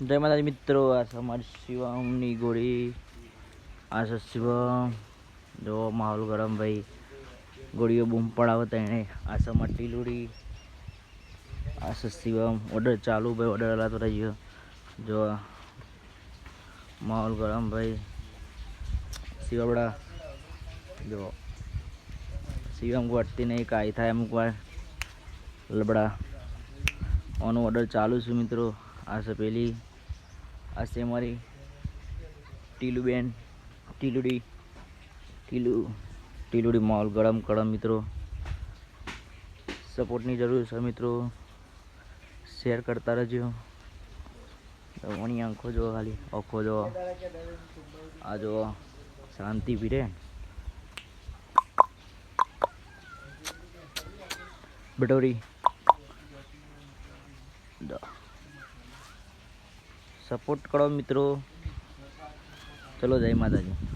જય માતાજી મિત્રો, આ છે અમારી શિવમની ગોળી. આ છે શિવમ. જો માહોલ ગરમ ભાઈ, ગોળીઓ બૂમ પડાવતા એને. આ છે અમારી ટીલુડી. આ છે શિવમ. ઓર્ડર ચાલુ ભાઈ, ઓર્ડર હલાતો રહીયો. જો માહોલ ગરમ ભાઈ. શિવબડા જો શિવમ ગોટતી નહીં, કાંઈ થાય અમુક વાર લબડા. ઓનો ઓર્ડર ચાલુ છે મિત્રો. આ છે પેલી, આ છે અમારી ટીલુબેન, ટીલુડી. માહોલ ગરમ ગરમ મિત્રો. સપોર્ટની જરૂર છે મિત્રો, શેર કરતા રહેજો. ઓની આંખો જો, ખાલી આંખો જો. આ જો શાંતિ પીરે બટોરી. સપોર્ટ કરો મિત્રો. ચલો, જય માતાજી.